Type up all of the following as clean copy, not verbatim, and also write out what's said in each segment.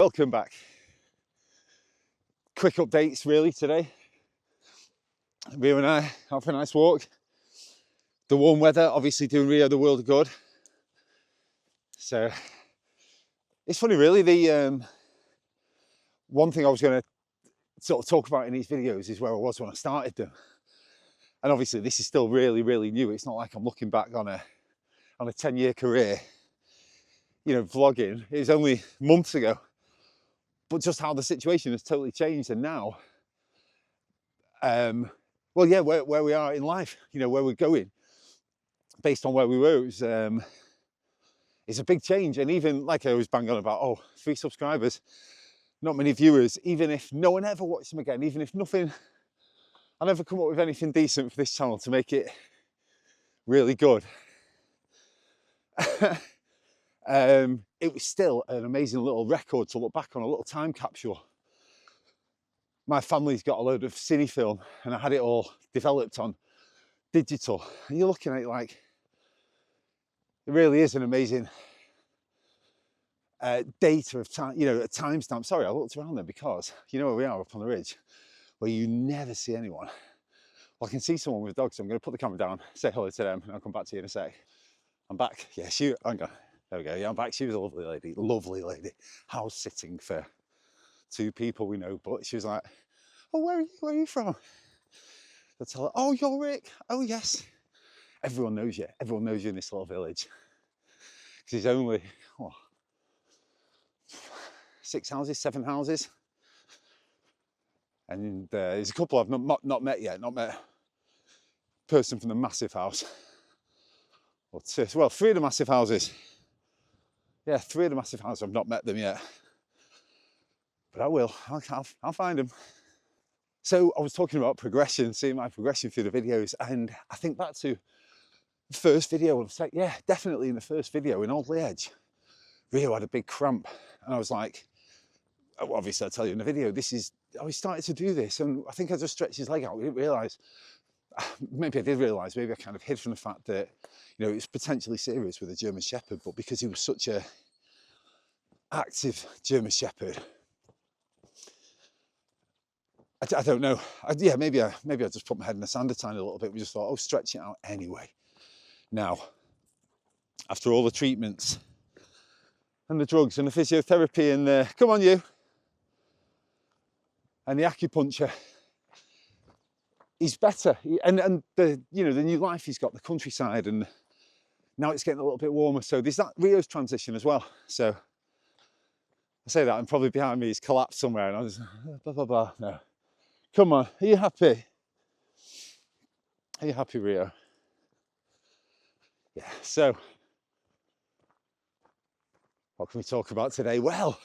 Welcome back. Quick updates really today. Rio and I out for a nice walk. The warm weather obviously doing Rio the world of good. So it's funny really, the one thing I was going to sort of talk about in these videos is where I was when I started them. And obviously this is still really, really new. It's not like I'm looking back on a 10-year career, you know, vlogging. It was only months ago. But just how the situation has totally changed, and now, well, yeah, where we are in life, you know, where we're going, based on where we were, it's a big change. And even like I always bang on about, 3 subscribers, not many viewers, even if no one ever watched them again, even if I never come up with anything decent for this channel to make it really good. It was still an amazing little record to look back on, a little time capsule. My family's got a load of cine film and I had it all developed on digital. And you're looking at it like, it really is an amazing data of time, you know, a timestamp. Sorry, I looked around there because you know where we are up on the ridge where you never see anyone. Well, I can see someone with a dog, so I'm going to put the camera down, say hello to them, and I'll come back to you in a sec. I'm back. Yeah, hang on. There we go. Yeah, I'm back. She was a lovely lady, house sitting for 2 people we know, but she was like, oh, where are you from? I tell her, oh, you're Rick. Oh, yes. Everyone knows you. Everyone knows you in this little village. Because there's only 6 houses, 7 houses. And there's a couple I've not met yet, not met a person from the massive house. Or 2, well, 3 of the massive houses. Yeah, 3 of the massive houses, I've not met them yet. But I will, I'll find them. So I was talking about progression, seeing my progression through the videos, and I think back to the first video, I was like, yeah, definitely in the first video in Alderley Edge, Rio had a big cramp, and I was like, obviously I'll tell you in the video, he started to do this, and I think I just stretched his leg out. We didn't realise, maybe I did realise, maybe I kind of hid from the fact that, you know, it was potentially serious with a German Shepherd, but because he was such a active German Shepherd, I don't know. Yeah, maybe I just put my head in the sand a tiny little bit. We just thought, stretch it out anyway. Now, after all the treatments and the drugs and the physiotherapy and the, come on you, and the acupuncture, he's better. And the, you know, the new life he's got, the countryside, and now it's getting a little bit warmer. So there's that Rio's transition as well. So I say that, and probably behind me he's collapsed somewhere, and I was blah, blah, blah. No. Come on, are you happy? Are you happy, Rio? Yeah, so what can we talk about today? Well,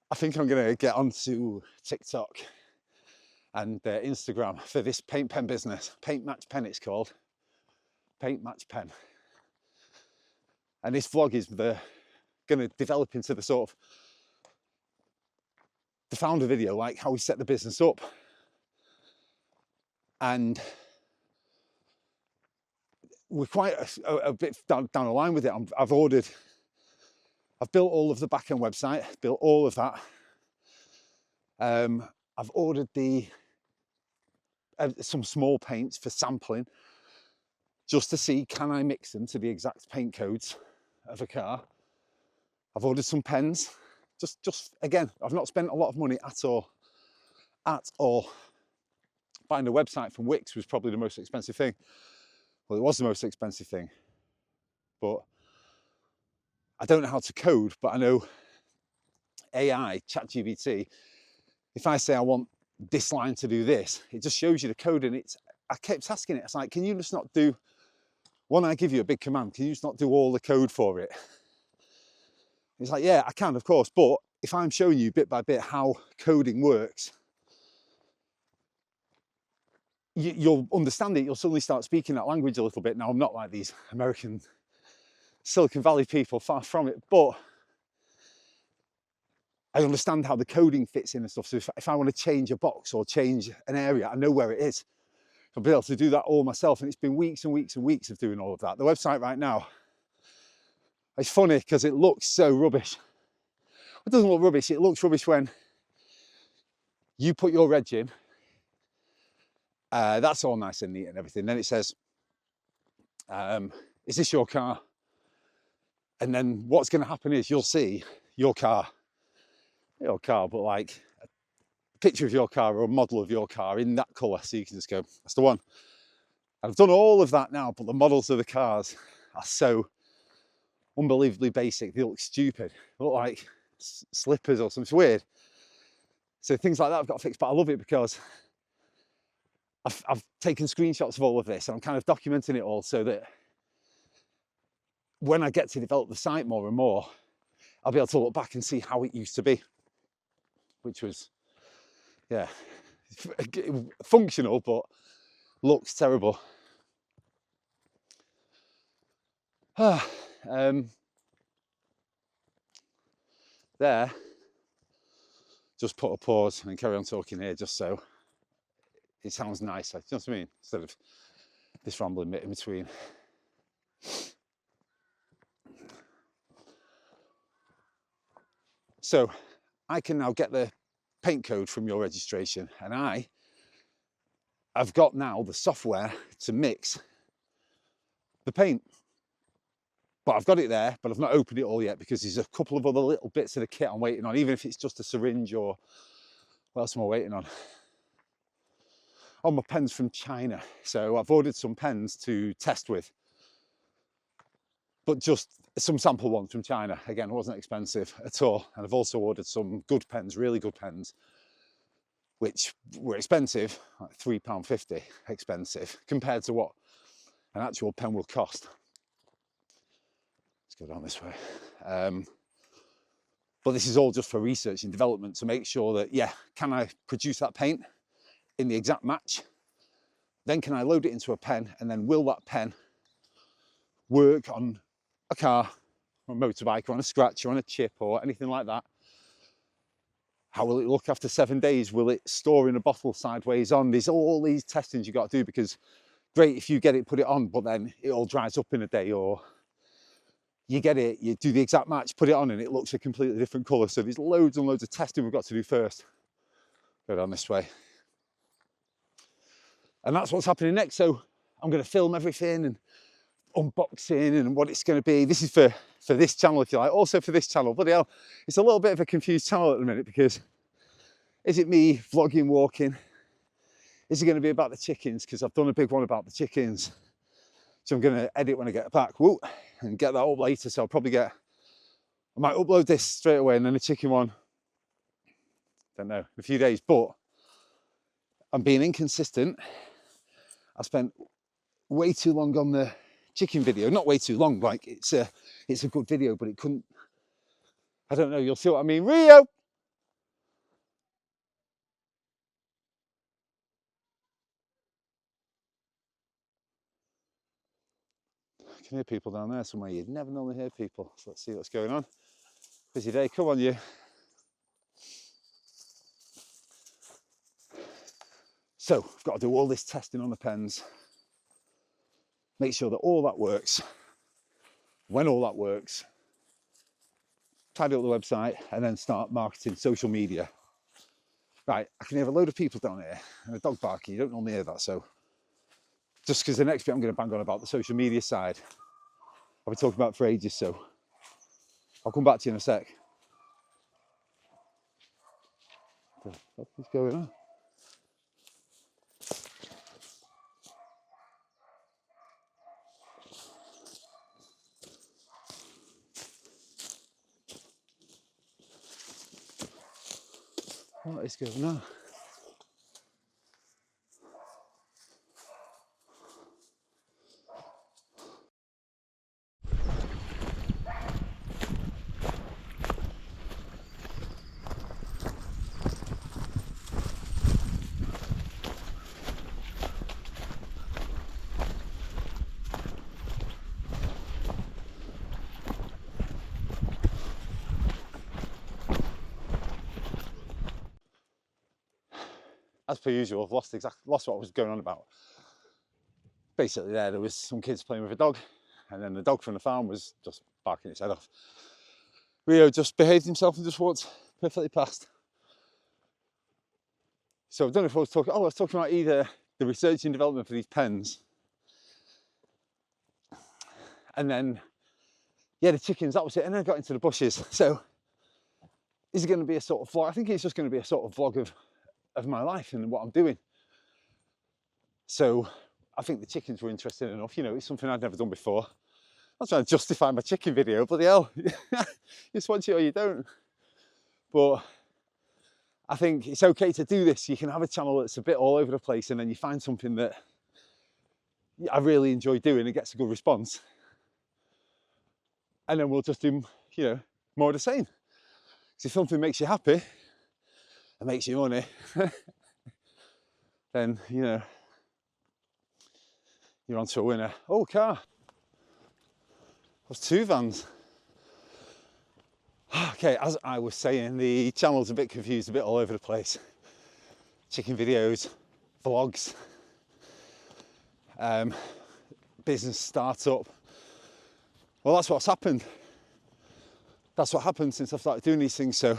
I think I'm going to get onto TikTok and Instagram for this paint pen business. Paint Match Pen it's called. Paint Match Pen. And this vlog is going to develop into the sort of the founder video, like how we set the business up. And we're quite a bit down the line with it. I've built all of the back-end website, built all of that. I've ordered some small paints for sampling, just to see, can I mix them to the exact paint codes of a car. I've ordered some pens. Just again, I've not spent a lot of money at all. Buying the website from Wix was probably the most expensive thing. Well, it was the most expensive thing, but I don't know how to code, but I know AI, ChatGPT, if I say I want this line to do this, it just shows you the code. And I kept asking it, it's like, can you just not do, when I give you a big command, can you just not do all the code for it? It's like, yeah, I can, of course, but if I'm showing you bit by bit how coding works, you'll understand it. You'll suddenly start speaking that language a little bit. Now, I'm not like these American Silicon Valley people, far from it, but I understand how the coding fits in and stuff. So if I want to change a box or change an area, I know where it is. I'll be able to do that all myself. And it's been weeks and weeks and weeks of doing all of that. The website right now, it's funny because it looks so rubbish. It doesn't look rubbish. It looks rubbish when you put your reg in. That's all nice and neat and everything. Then it says, is this your car? And then what's going to happen is you'll see your car, but like a picture of your car or a model of your car in that colour. So you can just go, that's the one. I've done all of that now, but the models of the cars are so unbelievably basic. They look stupid. They look like slippers or something. It's weird. So things like that I've got to fix, but I love it because I've taken screenshots of all of this and I'm kind of documenting it all so that when I get to develop the site more and more, I'll be able to look back and see how it used to be, which was, yeah, functional, but looks terrible. There, just put a pause and carry on talking here just so it sounds nicer, do you know what I mean? Instead of this rambling bit in between. So I can now get the paint code from your registration, and I've got now the software to mix the paint. But I've got it there, but I've not opened it all yet because there's a couple of other little bits of the kit I'm waiting on, even if it's just a syringe or what else am I waiting on? Oh, my pens from China. So I've ordered some pens to test with, but just some sample ones from China. Again, it wasn't expensive at all. And I've also ordered some good pens, really good pens, which were expensive, like £3.50 expensive compared to what an actual pen will cost. Let's go down this way. But this is all just for research and development to make sure that, yeah, can I produce that paint in the exact match? Then can I load it into a pen, and then will that pen work on a car, or a motorbike, or on a scratch, or on a chip, or anything like that? How will it look after 7 days? Will it store in a bottle sideways on? There's all these testings you got to do, because great if you get it, put it on, but then it all dries up in a day, or you get it, you do the exact match, put it on, and it looks a completely different colour. So there's loads and loads of testing we've got to do first. Go down this way. And that's what's happening next. So I'm going to film everything and unboxing and what it's going to be. This is for this channel, if you like. Also for this channel. Bloody hell, it's a little bit of a confused channel at the minute, because is it me vlogging, walking? Is it going to be about the chickens? Because I've done a big one about the chickens. So I'm going to edit when I get back. Woo, and get that up later. So I might upload this straight away, and then the chicken one, don't know, in a few days. But I'm being inconsistent. I spent way too long on the chicken video. Not way too long, like it's a good video, but it couldn't, I don't know, you'll see what I mean. Rio! I can hear people down there somewhere. You'd never normally hear people. So let's see what's going on. Busy day, come on you. So I've got to do all this testing on the pens, make sure that all that works. When all that works, tidy up the website, and then start marketing social media. Right, I can hear a load of people down here and a dog barking. You don't normally hear that, so just because the next bit I'm going to bang on about the social media side, I've been talking about for ages, so I'll come back to you in a sec. What is going on? What is going on? As per usual, I've lost what I was going on about. Basically there was some kids playing with a dog, and then the dog from the farm was just barking its head off. Rio just behaved himself and just walked perfectly past. So I don't know if I was talking, I was talking about either the research and development for these pens, and then, yeah, the chickens, that was it. And then I got into the bushes. So is it going to be a sort of vlog? I think it's just going to be a sort of vlog of my life and what I'm doing. So I think the chickens were interesting enough. You know, it's something I'd never done before. I'm trying to justify my chicken video, bloody hell. You just watch it or you don't. But I think it's okay to do this. You can have a channel that's a bit all over the place, and then you find something that I really enjoy doing and gets a good response. And then we'll just do, you know, more of the same. Because if something makes you happy and makes you money, then, you know, you're onto a winner. Oh, car. There's two vans. Okay, as I was saying, the channel's a bit confused, a bit all over the place. Chicken videos, vlogs, business startup. Well, that's what's happened. That's what happened since I've started doing these things. So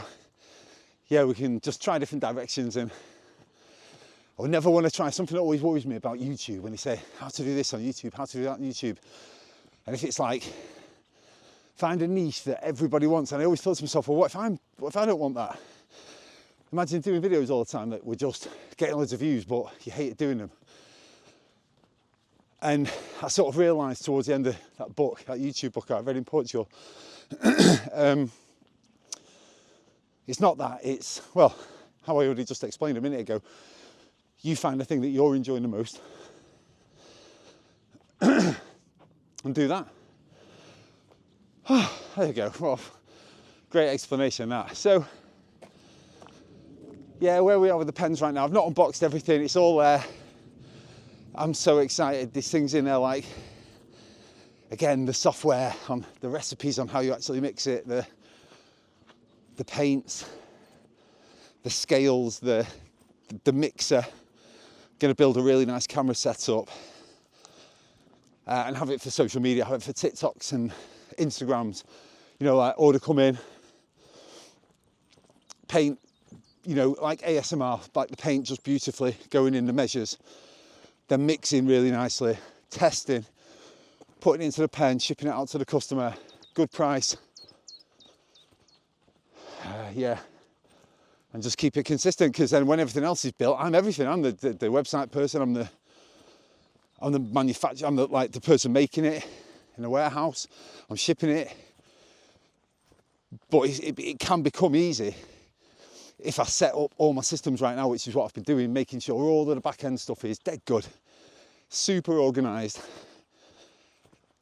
yeah, we can just try different directions, and I would never want to try something that always worries me about YouTube when they say how to do this on YouTube, how to do that on YouTube. And if it's like, find a niche that everybody wants, and I always thought to myself, well, what if I don't want that? Imagine doing videos all the time that were just getting loads of views, but you hated doing them. And I sort of realised towards the end of that book, that YouTube book I read in Portugal, it's not that, it's, well, how I already just explained a minute ago, you find the thing that you're enjoying the most and do that. There you go. Well, great explanation that. So yeah, where we are with the pens right now, I've not unboxed everything, it's all there. I'm so excited. This thing's in there, like, again, the software on the recipes on how you actually mix it, the paints, the scales, the mixer. Going to build a really nice camera setup and have it for social media, have it for TikToks and Instagrams. You know, like order come in, paint, you know, like ASMR, like the paint just beautifully going in the measures, then mixing really nicely, testing, putting it into the pen, shipping it out to the customer, good price. Yeah, and just keep it consistent, because then when everything else is built, I'm everything. I'm the website person, I'm the manufacturer, I'm the person making it in a warehouse, I'm shipping it. But it can become easy if I set up all my systems right now, which is what I've been doing, making sure all of the back end stuff is dead good, super organised.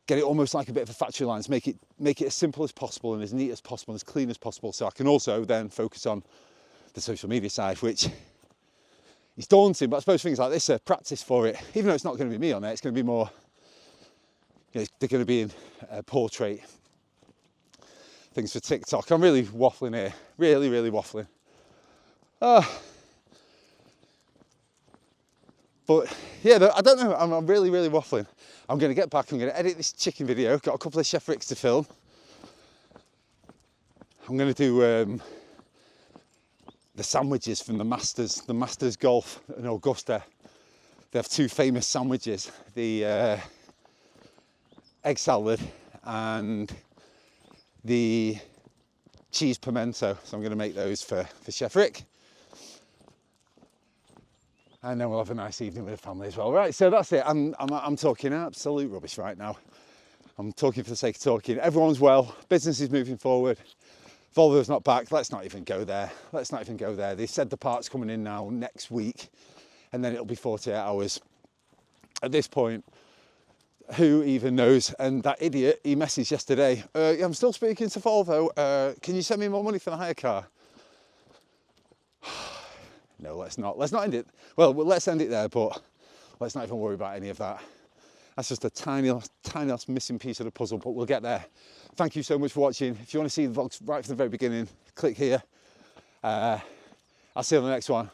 Get it almost like a bit of a factory line, to make it as simple as possible and as neat as possible, as clean as possible, so I can also then focus on the social media side, which is daunting, but I suppose things like this are practice for it. Even though it's not going to be me on there, it's going to be more, you know, they're going to be in portrait things for TikTok. I'm really waffling here, really waffling. But yeah, I don't know, I'm really waffling. I'm going to get back, I'm going to edit this chicken video, got a couple of Chef Ricks to film. I'm going to do the sandwiches from the Masters Golf in Augusta. They have two famous sandwiches, the egg salad and the cheese pimento. So I'm going to make those for Chef Rick. And then we'll have a nice evening with the family as well. Right, so that's it. I'm talking absolute rubbish right now. I'm talking for the sake of talking. Everyone's well, business is moving forward. Volvo's not back, let's not even go there. They said the part's coming in now next week, and then it'll be 48 hours. At this point, who even knows? And that idiot, he messaged yesterday, I'm still speaking to Volvo, can you send me more money for the hire car? No, let's not end it. Well, let's end it there, but let's not even worry about any of that. That's just a tiny last missing piece of the puzzle, but we'll get there. Thank you so much for watching. If you want to see the vlogs right from the very beginning, click here. I'll see you on the next one.